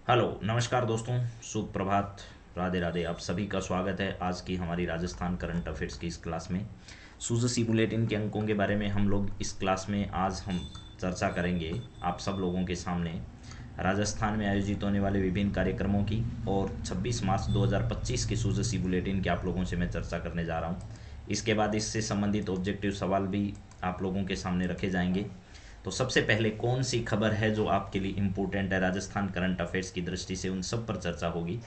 Hello नमस्कार दोस्तों, सुप्रभात, राधे राधे। आप सभी का स्वागत है आज की हमारी राजस्थान करंट अफेयर्स की इस क्लास में। सूजसी बुलेटिन के अंकों के बारे में हम लोग इस क्लास में आज हम चर्चा करेंगे आप सब लोगों के सामने राजस्थान में आयोजित होने वाले विभिन्न कार्यक्रमों की और 26 मार्च 2025 के सूजसी बुलेटिन की आप लोगों से मैं चर्चा करने जा रहा हूँ। इसके बाद इससे संबंधित ऑब्जेक्टिव सवाल भी आप लोगों के सामने रखे जाएंगे। तो सबसे पहले कौन सी खबर है जो आपके लिए इम्पोर्टेंट है राजस्थान करंट अफेयर्स की दृष्टि से, उन सब पर चर्चा होगी।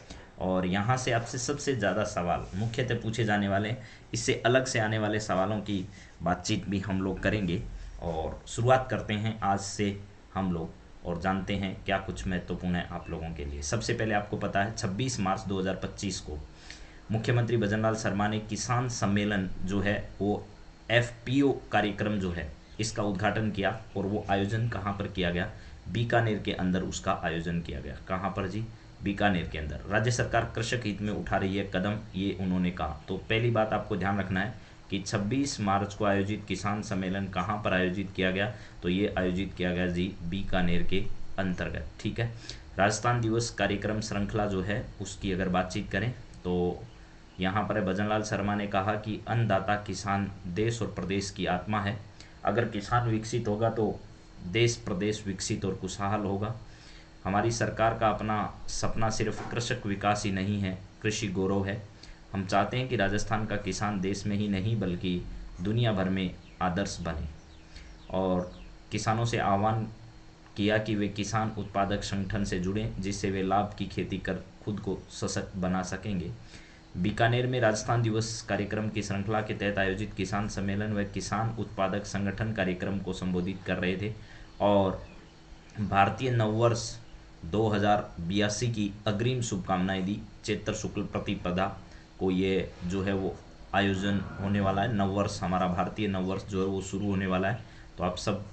और यहाँ से आपसे सबसे ज़्यादा सवाल मुख्यतः पूछे जाने वाले हैं। इससे अलग से आने वाले सवालों की बातचीत भी हम लोग करेंगे। और शुरुआत करते हैं आज से हम लोग और जानते हैं क्या कुछ महत्वपूर्ण है आप लोगों के लिए। सबसे पहले आपको पता है 26 मार्च 2025 को मुख्यमंत्री भजनलाल शर्मा ने किसान सम्मेलन जो है वो एफपीओ कार्यक्रम जो है इसका उद्घाटन किया। और वो आयोजन कहाँ पर किया गया? बीकानेर के अंदर उसका आयोजन किया गया। कहाँ पर जी? बीकानेर के अंदर। राज्य सरकार कृषक हित में उठा रही है कदम, ये उन्होंने कहा। तो पहली बात आपको ध्यान रखना है कि 26 मार्च को आयोजित किसान सम्मेलन कहाँ पर आयोजित किया गया? तो ये आयोजित किया गया जी बीकानेर के अंतर्गत। ठीक है। राजस्थान दिवस कार्यक्रम श्रृंखला जो है उसकी अगर बातचीत करें तो यहाँ पर भजनलाल शर्मा ने कहा कि अन्नदाता किसान देश और प्रदेश की आत्मा है। अगर किसान विकसित होगा तो देश प्रदेश विकसित और खुशहाल होगा। हमारी सरकार का अपना सपना सिर्फ कृषक विकास ही नहीं है, कृषि गौरव है। हम चाहते हैं कि राजस्थान का किसान देश में ही नहीं बल्कि दुनिया भर में आदर्श बने। और किसानों से आह्वान किया कि वे किसान उत्पादक संगठन से जुड़ें जिससे वे लाभ की खेती कर खुद को सशक्त बना सकेंगे। बीकानेर में राजस्थान दिवस कार्यक्रम की श्रृंखला के तहत आयोजित किसान सम्मेलन व किसान उत्पादक संगठन कार्यक्रम को संबोधित कर रहे थे। और भारतीय नववर्ष 2082 की अग्रिम शुभकामनाएं दी। चैत्र शुक्ल प्रतिपदा को ये जो है वो आयोजन होने वाला है। नववर्ष, हमारा भारतीय नववर्ष जो है वो शुरू होने वाला है। तो आप सब,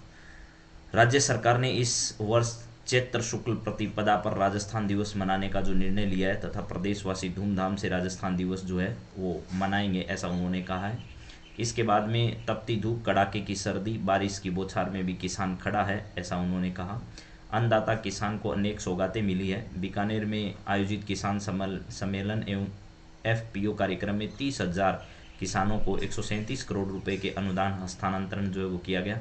राज्य सरकार ने इस वर्ष चैत्र शुक्ल प्रतिपदा पर राजस्थान दिवस मनाने का जो निर्णय लिया है तथा प्रदेशवासी धूमधाम से राजस्थान दिवस जो है वो मनाएंगे, ऐसा उन्होंने कहा है। इसके बाद में तपती धूप, कड़ाके की सर्दी, बारिश की बौछार में भी किसान खड़ा है, ऐसा उन्होंने कहा। अन्नदाता किसान को अनेक सौगातें मिली है। बीकानेर में आयोजित किसान सम्मेलन एवं एफपीओ कार्यक्रम में 30,000 किसानों को 137 करोड़ रुपए के अनुदान हस्तांतरण जो है वो किया गया।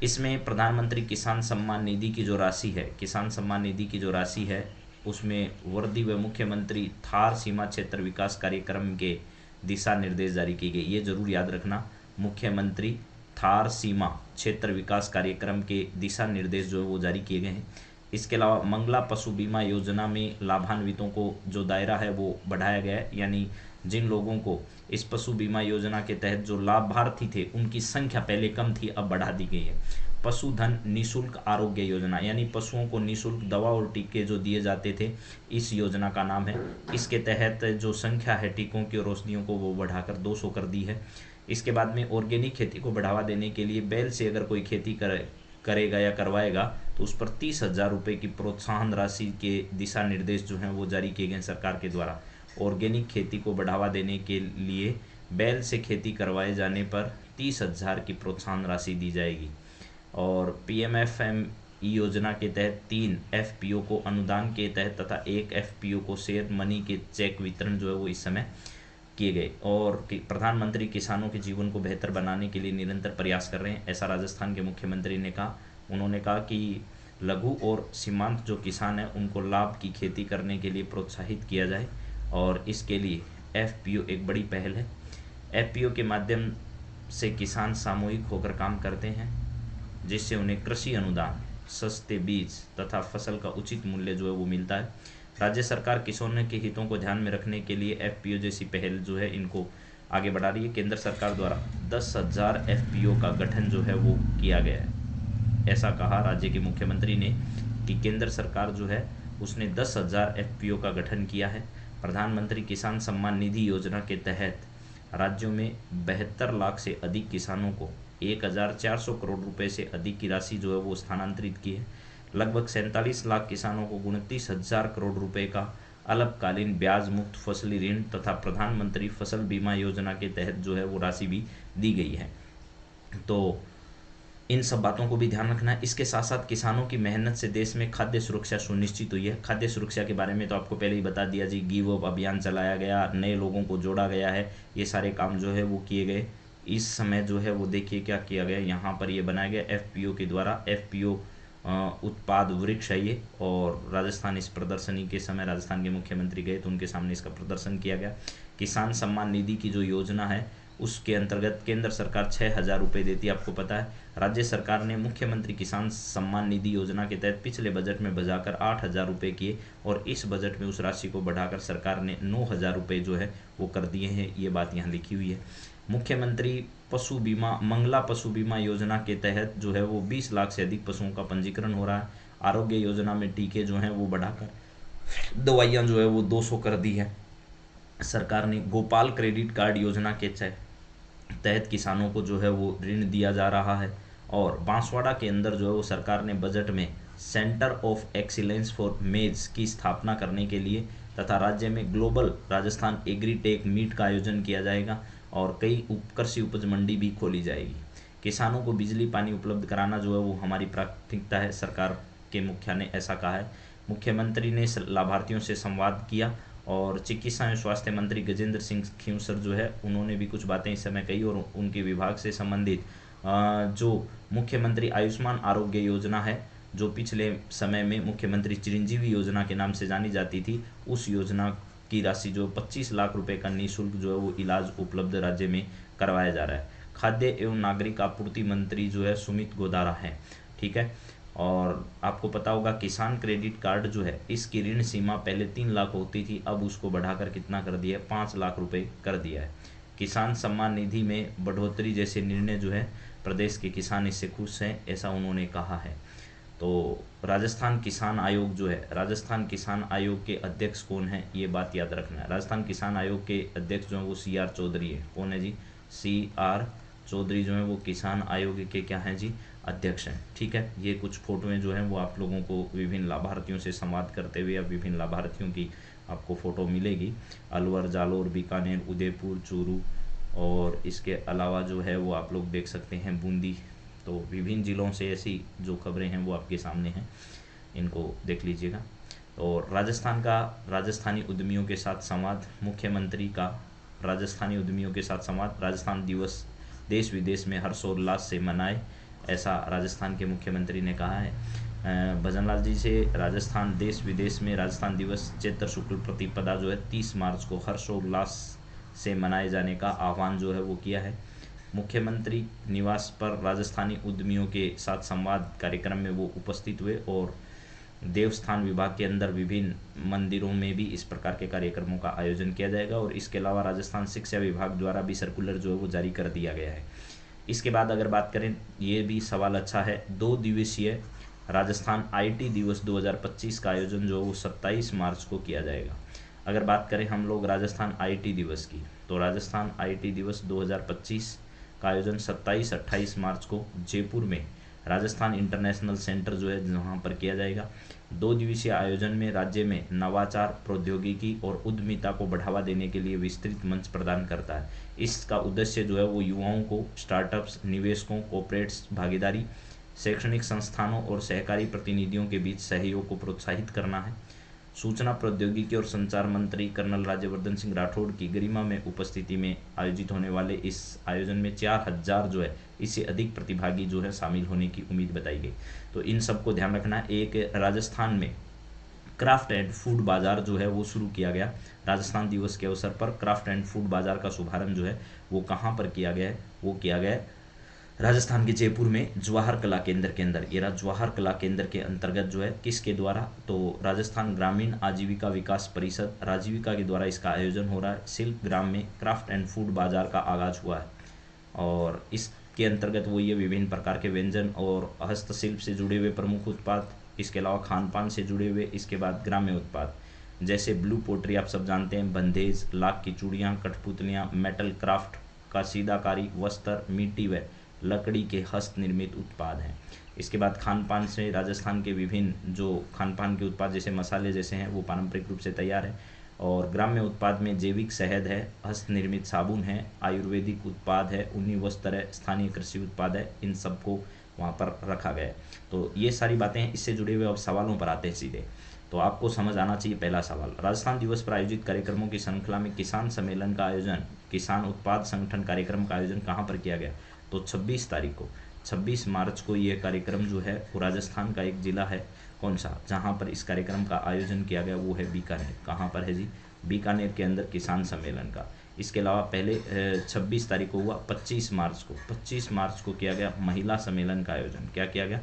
इसमें प्रधानमंत्री किसान सम्मान निधि की जो राशि है, किसान सम्मान निधि की जो राशि है उसमें वर्दी व मुख्यमंत्री थार सीमा क्षेत्र विकास कार्यक्रम के दिशा निर्देश जारी की गई। ये जरूर याद रखना, मुख्यमंत्री थार सीमा क्षेत्र विकास कार्यक्रम के दिशा निर्देश जो है वो जारी किए गए हैं। इसके अलावा मंगला पशु बीमा योजना में लाभान्वितों को जो दायरा है वो बढ़ाया गया है। यानी जिन लोगों को इस पशु बीमा योजना के तहत जो लाभार्थी थे उनकी संख्या पहले कम थी, अब बढ़ा दी गई है। पशुधन निशुल्क आरोग्य योजना, यानी पशुओं को निशुल्क दवा और टीके जो दिए जाते थे, इस योजना का नाम है। इसके तहत जो संख्या है टीकों की और औषधियों को वो बढ़ाकर 200 कर दी है। इसके बाद में ऑर्गेनिक खेती को बढ़ावा देने के लिए बैल से अगर कोई खेती करेगा या करवाएगा तो उस पर 30,000 रुपये की प्रोत्साहन राशि के दिशा निर्देश जो हैं वो जारी किए गए सरकार के द्वारा। ऑर्गेनिक खेती को बढ़ावा देने के लिए बैल से खेती करवाए जाने पर 30,000 की प्रोत्साहन राशि दी जाएगी। और पीएमएफएमई योजना के तहत 3 एफपीओ को अनुदान के तहत तथा 1 एफपीओ को शेयर मनी के चेक वितरण जो है वो इस समय किए गए। और प्रधानमंत्री किसानों के जीवन को बेहतर बनाने के लिए निरंतर प्रयास कर रहे हैं, ऐसा राजस्थान के मुख्यमंत्री ने कहा। उन्होंने कहा कि लघु और सीमांत जो किसान हैं उनको लाभ की खेती करने के लिए प्रोत्साहित किया जाए और इसके लिए एफपीओ एक बड़ी पहल है। एफपीओ के माध्यम से किसान सामूहिक होकर काम करते हैं जिससे उन्हें कृषि अनुदान, सस्ते बीज तथा फसल का उचित मूल्य जो है वो मिलता है। राज्य सरकार किसानों के हितों को ध्यान में रखने के लिए एफपीओ जैसी पहल जो है इनको आगे बढ़ा रही है। केंद्र सरकार द्वारा 10,000 एफपीओ का गठन जो है वो किया गया है, ऐसा कहा राज्य के मुख्यमंत्री ने कि केंद्र सरकार जो है उसने 10,000 एफपीओ का गठन किया है। प्रधानमंत्री किसान सम्मान निधि योजना के तहत राज्यों में 72 लाख से अधिक किसानों को 1,400 करोड़ रुपए से अधिक की राशि जो है वो स्थानांतरित की है। लगभग 47 लाख किसानों को 29,000 करोड़ रुपए का अल्पकालीन ब्याज मुक्त फसली ऋण तथा प्रधानमंत्री फसल बीमा योजना के तहत जो है वो राशि भी दी गई है। तो इन सब बातों को भी ध्यान रखना है। इसके साथ साथ किसानों की मेहनत से देश में खाद्य सुरक्षा सुनिश्चित हुई है। खाद्य सुरक्षा के बारे में तो आपको पहले ही बता दिया जी, गिव अप अभियान चलाया गया, नए लोगों को जोड़ा गया है, ये सारे काम जो है वो किए गए। इस समय जो है वो देखिए क्या किया गया, यहाँ पर ये बनाया गया एफपीओ के द्वारा, एफपीओ उत्पाद वृक्ष है ये। और राजस्थान इस प्रदर्शनी के समय राजस्थान के मुख्यमंत्री गए तो उनके सामने इसका प्रदर्शन किया गया। किसान सम्मान निधि की जो योजना है उसके अंतर्गत केंद्र सरकार 6,000 रुपये देती है, आपको पता है। राज्य सरकार ने मुख्यमंत्री किसान सम्मान निधि योजना के तहत पिछले बजट में बढ़ाकर 8,000 रुपये किए और इस बजट में उस राशि को बढ़ाकर सरकार ने 9,000 रुपये जो है वो कर दिए हैं। ये बात यहाँ लिखी हुई है। मुख्यमंत्री पशु बीमा, मंगला पशु बीमा योजना के तहत जो है वो 20 लाख से अधिक पशुओं का पंजीकरण हो रहा है। आरोग्य योजना में टीके जो हैं वो बढ़ाकर दवाइयाँ जो है वो 200 कर दी है सरकार ने। गोपाल क्रेडिट कार्ड योजना के तहत किसानों को जो है वो ऋण दिया जा रहा है। और बांसवाड़ा के अंदर जो है वो सरकार ने बजट में सेंटर ऑफ एक्सीलेंस फॉर मेज की स्थापना करने के लिए तथा राज्य में ग्लोबल राजस्थान एग्रीटेक मीट का आयोजन किया जाएगा और कई कृषि उपज मंडी भी खोली जाएगी। किसानों को बिजली पानी उपलब्ध कराना जो है वो हमारी प्राथमिकता है, सरकार के मुखिया ने ऐसा कहा है। मुख्यमंत्री ने लाभार्थियों से संवाद किया और चिकित्सा एवं स्वास्थ्य मंत्री गजेंद्र सिंह खींवसर जो है उन्होंने भी कुछ बातें इस समय कही और उनके विभाग से संबंधित जो मुख्यमंत्री आयुष्मान आरोग्य योजना है, जो पिछले समय में मुख्यमंत्री चिरंजीवी योजना के नाम से जानी जाती थी, उस योजना की राशि जो 25 लाख रुपए का निःशुल्क जो है वो इलाज उपलब्ध राज्य में करवाया जा रहा है। खाद्य एवं नागरिक आपूर्ति मंत्री जो है सुमित गोदारा है, ठीक है। और आपको पता होगा किसान क्रेडिट कार्ड जो है इसकी ऋण सीमा पहले 3 लाख होती थी, अब उसको बढ़ाकर कितना कर दिया है, 5 लाख रुपए कर दिया है। किसान सम्मान निधि में बढ़ोतरी जैसे निर्णय जो है प्रदेश के किसान इससे खुश हैं, ऐसा उन्होंने कहा है। तो राजस्थान किसान आयोग जो है, राजस्थान किसान आयोग के अध्यक्ष कौन है, ये बात याद रखना है। राजस्थान किसान आयोग के अध्यक्ष जो है वो CR चौधरी है। कौन है जी, CR चौधरी जो है वो किसान आयोग के क्या हैं जी, अध्यक्ष हैं, ठीक है। ये कुछ फोटोएं जो हैं वो आप लोगों को विभिन्न लाभार्थियों से संवाद करते हुए या विभिन्न लाभार्थियों की आपको फ़ोटो मिलेगी। अलवर, जालोर, बीकानेर, उदयपुर, चूरू और इसके अलावा जो है वो आप लोग देख सकते हैं बूंदी। तो विभिन्न ज़िलों से ऐसी जो खबरें हैं वो आपके सामने हैं, इनको देख लीजिएगा। और राजस्थान का राजस्थानी उद्यमियों के साथ संवाद, मुख्यमंत्री का राजस्थानी उद्यमियों के साथ संवाद। राजस्थान दिवस देश विदेश में हर्षोल्लास से मनाए, ऐसा राजस्थान के मुख्यमंत्री ने कहा है। भजनलाल जी से राजस्थान देश विदेश में राजस्थान दिवस चैत्र शुक्ल प्रतिपदा जो है 30 मार्च को हर्षोल्लास से मनाए जाने का आह्वान जो है वो किया है। मुख्यमंत्री निवास पर राजस्थानी उद्यमियों के साथ संवाद कार्यक्रम में वो उपस्थित हुए और देवस्थान विभाग के अंदर विभिन्न मंदिरों में भी इस प्रकार के कार्यक्रमों का आयोजन किया जाएगा। और इसके अलावा राजस्थान शिक्षा विभाग द्वारा भी सर्कुलर जो है वो जारी कर दिया गया है। इसके बाद अगर बात करें, ये भी सवाल अच्छा है, 2 दिवसीय राजस्थान IT दिवस 2025 का आयोजन जो है वो 27 मार्च को किया जाएगा। अगर बात करें हम लोग राजस्थान IT दिवस की, तो राजस्थान IT दिवस 2025 का आयोजन 27-28 मार्च को जयपुर में राजस्थान इंटरनेशनल सेंटर जो है वहाँ पर किया जाएगा। 2 दिवसीय आयोजन में राज्य में नवाचार, प्रौद्योगिकी और उद्यमिता को बढ़ावा देने के लिए विस्तृत मंच प्रदान करता है। इसका उद्देश्य जो है वो युवाओं को स्टार्टअप्स, निवेशकों, कॉर्पोरेट्स भागीदारी, शैक्षणिक संस्थानों और सहकारी प्रतिनिधियों के बीच सहयोग को प्रोत्साहित करना है। सूचना प्रौद्योगिकी और संचार मंत्री कर्नल राज्यवर्धन सिंह राठौड़ की गरिमा में उपस्थिति में आयोजित होने वाले इस आयोजन में 4,000 जो है इससे अधिक प्रतिभागी जो है शामिल होने की उम्मीद बताई गई। तो इन सबको ध्यान रखना है। एक राजस्थान में क्राफ्ट एंड फूड बाज़ार जो है वो शुरू किया गया। राजस्थान दिवस के अवसर पर क्राफ्ट एंड फूड बाज़ार का शुभारंभ जो है वो कहाँ पर किया गया है, वो किया गया है राजस्थान के जयपुर में जवाहर कला केंद्र के अंदर। ये जवाहर कला केंद्र के अंतर्गत जो है किसके द्वारा, तो राजस्थान ग्रामीण आजीविका विकास परिषद राजीविका के द्वारा इसका आयोजन हो रहा है। शिल्प ग्राम में क्राफ्ट एंड फूड बाजार का आगाज हुआ है और इसके अंतर्गत वो ये विभिन्न प्रकार के व्यंजन और हस्तशिल्प से जुड़े हुए प्रमुख उत्पाद, इसके अलावा खान पान से जुड़े हुए, इसके बाद ग्राम्य उत्पाद जैसे ब्लू पोट्री आप सब जानते हैं, बंधेज, लाख की चूड़ियाँ, कठपुतलियाँ, मेटल क्राफ्ट का सीधाकारी, वस्त्र, मिट्टी व लकड़ी के हस्त निर्मित उत्पाद हैं। इसके बाद खान पान से राजस्थान के विभिन्न जो खान पान के उत्पाद जैसे मसाले जैसे हैं वो पारंपरिक रूप से तैयार है। और ग्राम्य उत्पाद में जैविक शहद है, हस्त निर्मित साबुन है, आयुर्वेदिक उत्पाद है, ऊनी वस्त्र है, स्थानीय कृषि उत्पाद है। इन सबको वहाँ पर रखा गया है। तो ये सारी बातें हैं, इससे जुड़े हुए अब सवालों पर आते हैं सीधे। तो आपको समझ आना चाहिए पहला सवाल, राजस्थान दिवस पर आयोजित कार्यक्रमों की श्रृंखला में किसान सम्मेलन का आयोजन, किसान उत्पाद संगठन कार्यक्रम का आयोजन कहाँ पर किया गया? तो 26 तारीख को, 26 मार्च को ये कार्यक्रम जो है वो राजस्थान का एक जिला है, कौन सा, जहाँ पर इस कार्यक्रम का आयोजन किया गया वो है बीकानेर। कहाँ पर है जी? बीकानेर के अंदर किसान सम्मेलन का। इसके अलावा पहले 26 तारीख को हुआ, 25 मार्च को किया गया महिला सम्मेलन का आयोजन। क्या किया गया?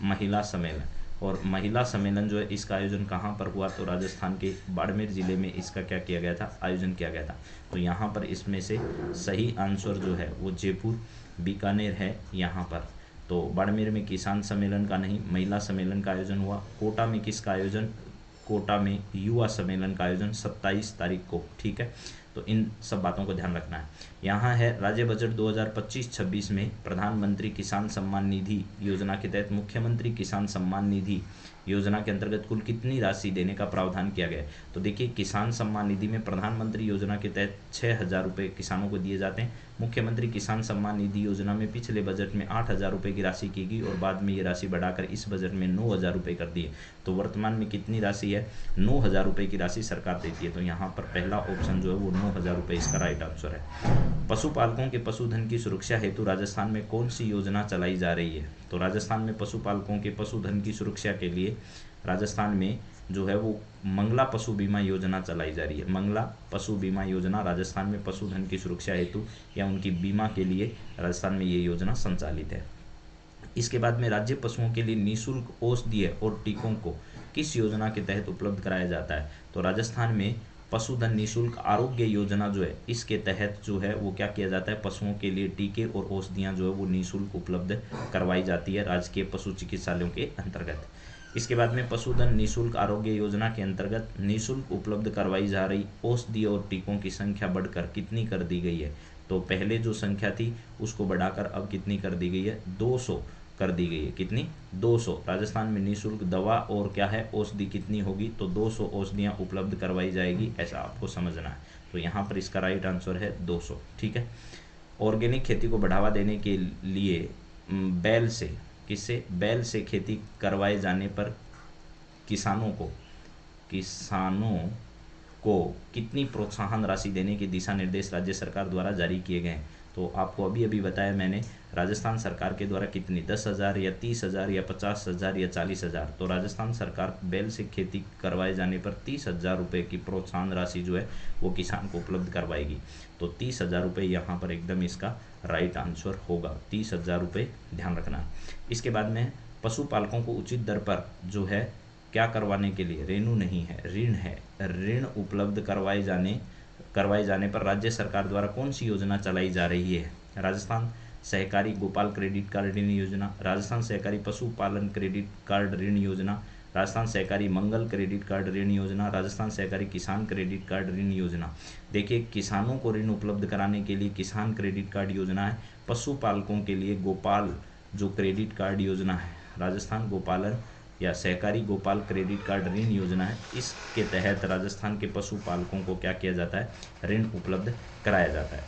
महिला सम्मेलन। और महिला सम्मेलन जो है इसका आयोजन कहाँ पर हुआ? तो राजस्थान के बाड़मेर जिले में इसका क्या किया गया था? आयोजन किया गया था। तो यहाँ पर इसमें से सही आंसर जो है वो जयपुर बीकानेर है यहाँ पर। तो बाड़मेर में किसान सम्मेलन का नहीं, महिला सम्मेलन का आयोजन हुआ। कोटा में किसका आयोजन? कोटा में युवा सम्मेलन का आयोजन 27 तारीख को। ठीक है, तो इन सब बातों को ध्यान रखना है। यहाँ है राज्य बजट 2025-26 में प्रधानमंत्री किसान सम्मान निधि योजना के तहत मुख्यमंत्री किसान सम्मान निधि योजना के अंतर्गत कुल कितनी राशि देने का प्रावधान किया गया है? तो देखिए, किसान सम्मान निधि में प्रधानमंत्री योजना के तहत 6,000 रुपये किसानों को दिए जाते हैं। मुख्यमंत्री किसान सम्मान निधि योजना में पिछले बजट में 8,000 रुपये की राशि की गई और बाद में ये राशि बढ़ाकर इस बजट में 9,000 रुपये कर दिए। तो वर्तमान में कितनी राशि है? 9,000 रुपये की राशि सरकार देती है। तो यहाँ पर पहला ऑप्शन जो है वो 9,000 रुपये इसका राइट आंसर है। पशुपालकों के पशुधन की सुरक्षा हेतु राजस्थान में कौन सी योजना चलाई जा रही है? तो राजस्थान में पशुपालकों के पशुधन की सुरक्षा के लिए राजस्थान में जो है वो मंगला पशु बीमा योजना चलाई जा रही है। मंगला पशु बीमा योजना राजस्थान में पशुधन की सुरक्षा हेतु या उनकी बीमा के लिए राजस्थान में ये योजना संचालित है। इसके बाद में राज्य पशुओं के लिए निःशुल्क औषधीय और टीकों को किस योजना के तहत उपलब्ध कराया जाता है? तो राजस्थान में पशुधन निःशुल्क आरोग्य योजना जो है इसके तहत जो है वो क्या किया जाता है? पशुओं के लिए टीके और औषधियाँ जो है वो निःशुल्क उपलब्ध करवाई जाती है राजकीय पशु चिकित्सालयों के अंतर्गत। इसके बाद में पशुधन निःशुल्क आरोग्य योजना के अंतर्गत निःशुल्क उपलब्ध करवाई जा रही औषधि और टीकों की संख्या बढ़कर कितनी कर दी गई है? तो पहले जो संख्या थी उसको बढ़ाकर अब कितनी कर दी गई है? 200 कर दी गई है। कितनी? 200। राजस्थान में निःशुल्क दवा और क्या है औषधि कितनी होगी? तो 200 औषधियाँ उपलब्ध करवाई जाएगी, ऐसा आपको समझना है। तो यहाँ पर इसका राइट आंसर है 200। ठीक है। ऑर्गेनिक खेती को बढ़ावा देने के लिए बैल से, किससे? बैल से खेती करवाए जाने पर किसानों को कितनी प्रोत्साहन राशि देने के दिशा निर्देश राज्य सरकार द्वारा जारी किए गए हैं? तो आपको अभी अभी बताया मैंने, राजस्थान सरकार के द्वारा कितनी, 10,000 या 30,000 या 50,000 या 40,000। तो राजस्थान सरकार बैल से खेती करवाए जाने पर 30,000 रुपये की प्रोत्साहन राशि जो है वो किसान को उपलब्ध करवाएगी। तो 30,000 रुपये यहाँ पर एकदम इसका राइट आंसर होगा। 30,000 रुपये ध्यान रखना। इसके बाद में पशुपालकों को उचित दर पर जो है क्या करवाने के लिए, रेणु नहीं है, ऋण है, ऋण उपलब्ध करवाए जाने पर राज्य सरकार द्वारा कौन सी योजना चलाई जा रही है? राजस्थान सहकारी गोपाल क्रेडिट कार्ड ऋण योजना, राजस्थान सहकारी पशुपालन क्रेडिट कार्ड ऋण योजना, राजस्थान सहकारी मंगल क्रेडिट कार्ड ऋण योजना, राजस्थान सहकारी किसान क्रेडिट कार्ड ऋण योजना। देखिए, किसानों को ऋण उपलब्ध कराने के लिए किसान क्रेडिट कार्ड योजना है, पशुपालकों के लिए गोपाल जो क्रेडिट कार्ड योजना है, राजस्थान गोपालन या सहकारी गोपाल क्रेडिट कार्ड ऋण योजना है, इसके तहत राजस्थान के पशुपालकों को क्या किया जाता है? ऋण उपलब्ध कराया जाता है।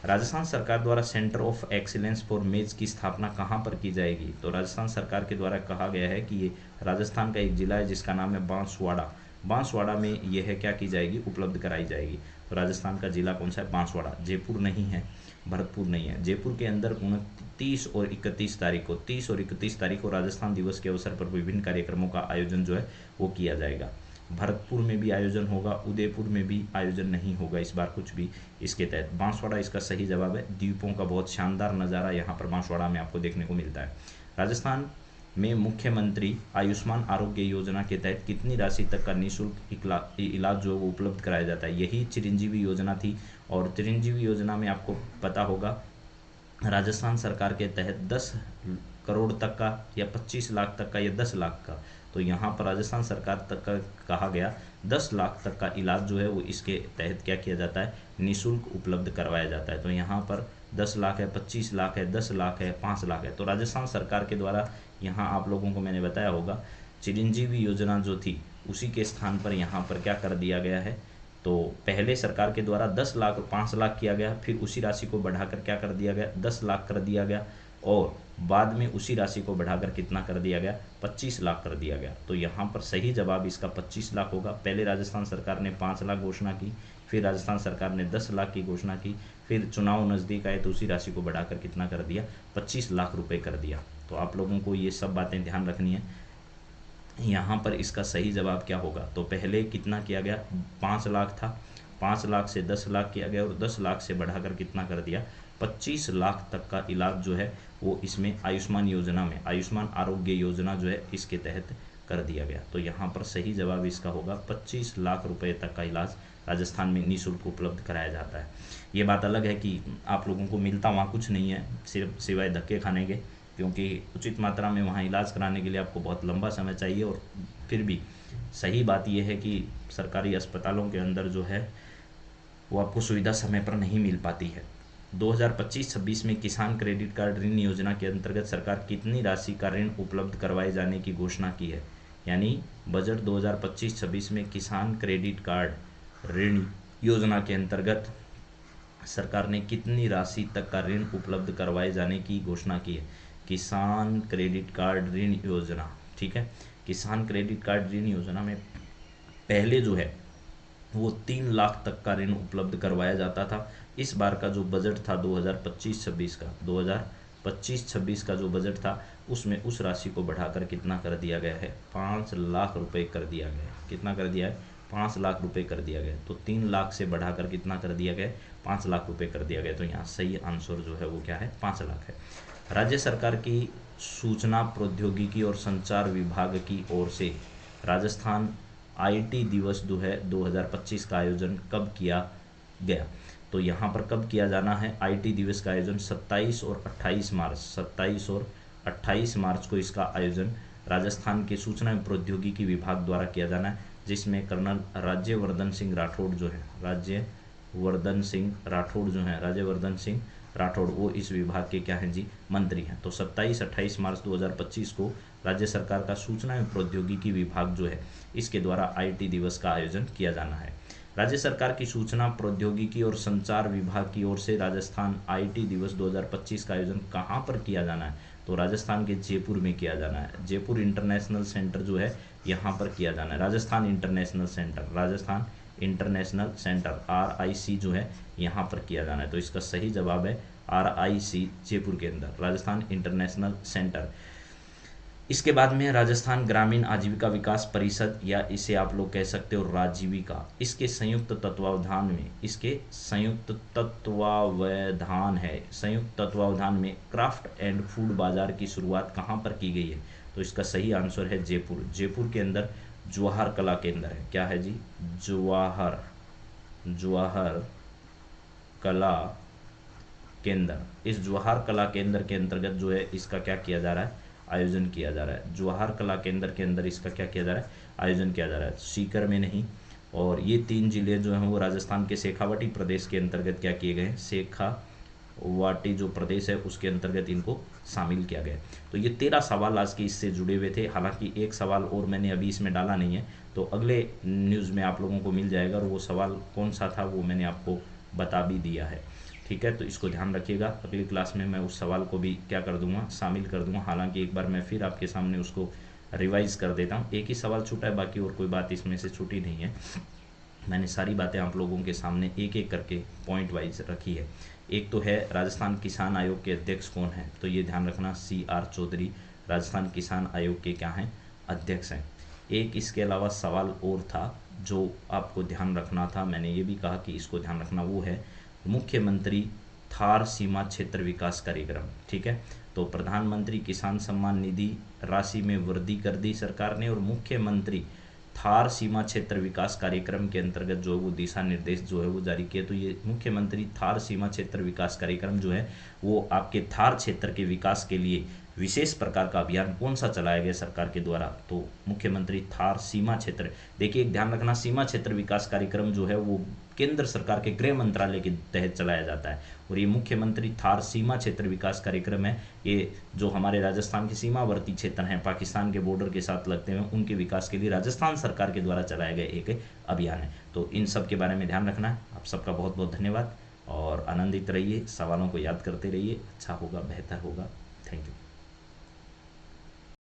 राजस्थान सरकार द्वारा सेंटर ऑफ एक्सीलेंस फॉर मेज की स्थापना कहाँ पर की जाएगी? तो राजस्थान सरकार के द्वारा कहा गया है कि ये राजस्थान का एक जिला है जिसका नाम है बांसवाड़ा। बांसवाड़ा में यह है क्या की जाएगी? उपलब्ध कराई जाएगी। तो राजस्थान का जिला कौन सा है? बांसवाड़ा। जयपुर नहीं है, भरतपुर नहीं है। जयपुर के अंदर 29 और 31 तारीख को, 30 और 31 तारीख को राजस्थान दिवस के अवसर पर विभिन्न कार्यक्रमों का आयोजन जो है वो किया जाएगा। भरतपुर में भी आयोजन होगा, उदयपुर में भी आयोजन नहीं होगा इस बार कुछ भी इसके तहत। बांसवाड़ा इसका सही जवाब है। द्वीपों का बहुत शानदार नज़ारा यहाँ पर बांसवाड़ा में आपको देखने को मिलता है। राजस्थान में मुख्यमंत्री आयुष्मान आरोग्य योजना के तहत कितनी राशि तक का निःशुल्क इलाज जो है वो उपलब्ध कराया जाता है? यही चिरंजीवी योजना थी। और चिरंजीवी योजना में आपको पता होगा राजस्थान सरकार के तहत 10 करोड़ तक का या 25 लाख तक का या 10 लाख का, तो यहाँ पर राजस्थान सरकार तक का कहा गया 10 लाख तक का इलाज जो है वो इसके तहत क्या किया जाता है? निःशुल्क उपलब्ध करवाया जाता है। तो यहाँ पर 10 लाख है, 25 लाख है, 10 लाख है, 5 लाख है। तो राजस्थान सरकार के द्वारा यहाँ आप लोगों को मैंने बताया होगा चिरंजीवी योजना जो थी उसी के स्थान पर यहाँ पर क्या कर दिया गया है? तो पहले सरकार के द्वारा 10 लाख और 5 लाख किया गया, फिर उसी राशि को बढ़ाकर क्या कर दिया गया? 10 लाख कर दिया गया। और बाद में उसी राशि को बढ़ाकर कितना कर दिया गया, 25 लाख कर दिया गया। तो यहाँ पर सही जवाब इसका 25 लाख होगा। पहले राजस्थान सरकार ने 5 लाख घोषणा की, फिर राजस्थान सरकार ने 10 लाख की घोषणा की, फिर चुनाव नज़दीक आए तो उसी राशि को बढ़ाकर कितना कर दिया, 25 लाख रुपए कर दिया। तो आप लोगों को ये सब बातें ध्यान रखनी है। यहाँ पर इसका सही जवाब क्या होगा, तो पहले कितना किया गया, 5 लाख था, 5 लाख से 10 लाख किया गया और 10 लाख से बढ़ाकर कितना कर दिया, 25 लाख तक का इलाज जो है वो इसमें आयुष्मान योजना में, आयुष्मान आरोग्य योजना जो है इसके तहत कर दिया गया। तो यहाँ पर सही जवाब इसका होगा 25 लाख रुपए तक का इलाज राजस्थान में निःशुल्क उपलब्ध कराया जाता है। ये बात अलग है कि आप लोगों को मिलता वहाँ कुछ नहीं है, सिर्फ सिवाय धक्के खाने के, क्योंकि उचित मात्रा में वहाँ इलाज कराने के लिए आपको बहुत लंबा समय चाहिए। और फिर भी सही बात यह है कि सरकारी अस्पतालों के अंदर जो है वो आपको सुविधा समय पर नहीं मिल पाती है। 2025-26 में किसान क्रेडिट कार्ड ऋण योजना के अंतर्गत सरकार कितनी राशि का ऋण उपलब्ध करवाए जाने की घोषणा की है। यानी बजट 2025-26 में किसान क्रेडिट कार्ड ऋण योजना के अंतर्गत सरकार ने कितनी राशि तक का ऋण उपलब्ध करवाए जाने की घोषणा की है। किसान क्रेडिट कार्ड ऋण योजना, ठीक है, किसान क्रेडिट कार्ड ऋण योजना में पहले जो है वो 3 लाख तक का ऋण उपलब्ध करवाया जाता था। इस बार का जो बजट था 2025-26 का, 2025-26 का जो बजट था उसमें उस राशि को बढ़ाकर कितना कर दिया गया है, 5 लाख रुपए कर दिया गया है। कितना कर दिया है, 5 लाख रुपए कर दिया गया। तो 3 लाख से बढ़ाकर कितना कर दिया गया, 5 लाख रुपए कर दिया गया। तो यहाँ सही आंसर जो है वो क्या है, 5 लाख है। राज्य सरकार की सूचना प्रौद्योगिकी और संचार विभाग की ओर से राजस्थान आईटी दिवस जो है 2025 का आयोजन कब किया गया। तो यहाँ पर कब किया जाना है, आईटी दिवस का आयोजन 27 और 28 मार्च, 27 और 28 मार्च को इसका आयोजन राजस्थान के सूचना एवं प्रौद्योगिकी विभाग द्वारा किया जाना है, जिसमें कर्नल राज्यवर्धन सिंह राठौड़ जो है, राज्यवर्धन सिंह राठौड़ वो इस विभाग के क्या हैं जी, मंत्री हैं। तो 27-28 मार्च 2025 को राज्य सरकार का सूचना एवं प्रौद्योगिकी विभाग जो है इसके द्वारा आईटी दिवस का आयोजन किया जाना है। राज्य सरकार की सूचना प्रौद्योगिकी और संचार विभाग की ओर से राजस्थान आईटी दिवस 2025 का आयोजन कहाँ पर किया जाना है, तो राजस्थान के जयपुर में किया जाना है। जयपुर इंटरनेशनल सेंटर जो है यहाँ पर किया जाना है। राजस्थान इंटरनेशनल सेंटर RIC जो है यहाँ पर किया जाना है। तो इसका सही जवाब है RIC, जयपुर के अंदर राजस्थान इंटरनेशनल सेंटर। इसके बाद में राजस्थान ग्रामीण आजीविका विकास परिषद, या इसे आप लोग कह सकते हो राजीविका, इसके संयुक्त तत्वावधान में क्राफ्ट एंड फूड बाजार की शुरुआत कहाँ पर की गई है। तो इसका सही आंसर है जयपुर के अंदर जवाहर कला केंद्र है। क्या है जी, जवाहर कला केंद्र। इस जवाहर कला केंद्र के अंतर्गत जो है इसका क्या किया जा रहा है, आयोजन किया जा रहा है। जवाहर कला केंद्र के अंदर इसका क्या किया जा रहा है, आयोजन किया जा रहा है, सीकर में नहीं। और ये 3 जिले जो हैं वो राजस्थान के शेखावाटी प्रदेश के अंतर्गत क्या किए गए हैं, शेखावाटी जो प्रदेश है उसके अंतर्गत इनको शामिल किया गया। तो ये 13 सवाल आज के इससे जुड़े हुए थे। हालांकि एक सवाल और मैंने अभी इसमें डाला नहीं है, तो अगले न्यूज़ में आप लोगों को मिल जाएगा, और वो सवाल कौन सा था वो मैंने आपको बता भी दिया है। ठीक है, तो इसको ध्यान रखिएगा। अगली क्लास में मैं उस सवाल को भी क्या कर दूंगा, शामिल कर दूंगा। हालांकि एक बार मैं फिर आपके सामने उसको रिवाइज कर देता हूँ। एक ही सवाल छूटा है, बाकी और कोई बात इसमें से छूटी नहीं है। मैंने सारी बातें आप लोगों के सामने एक एक करके पॉइंट वाइज रखी है। एक तो है राजस्थान किसान आयोग के अध्यक्ष कौन है, तो ये ध्यान रखना CR चौधरी राजस्थान किसान आयोग के क्या हैं, अध्यक्ष हैं। एक इसके अलावा सवाल और था जो आपको ध्यान रखना था, मैंने ये भी कहा कि इसको ध्यान रखना, वो है मुख्यमंत्री थार सीमा क्षेत्र विकास कार्यक्रम। ठीक है, तो प्रधानमंत्री किसान सम्मान निधि राशि में वृद्धि कर दी सरकार ने, और मुख्यमंत्री थार सीमा क्षेत्र विकास कार्यक्रम के अंतर्गत जो है वो दिशा निर्देश जो है वो जारी किए। तो ये मुख्यमंत्री थार सीमा क्षेत्र विकास कार्यक्रम जो है वो आपके थार क्षेत्र के विकास के लिए विशेष प्रकार का अभियान कौन सा चलाया गया सरकार के द्वारा, तो मुख्यमंत्री थार सीमा क्षेत्र। देखिए ध्यान रखना, सीमा क्षेत्र विकास कार्यक्रम जो है वो केंद्र सरकार के गृह मंत्रालय के तहत चलाया जाता है, और ये मुख्यमंत्री थार सीमा क्षेत्र विकास कार्यक्रम है। ये जो हमारे राजस्थान के सीमावर्ती क्षेत्र हैं, पाकिस्तान के बॉर्डर के साथ लगते हैं, उनके विकास के लिए राजस्थान सरकार के द्वारा चलाया गया एक अभियान है। तो इन सब के बारे में ध्यान रखना है। आप सबका बहुत बहुत धन्यवाद, और आनंदित रहिए, सवालों को याद करते रहिए। अच्छा होगा, बेहतर होगा। Thank you.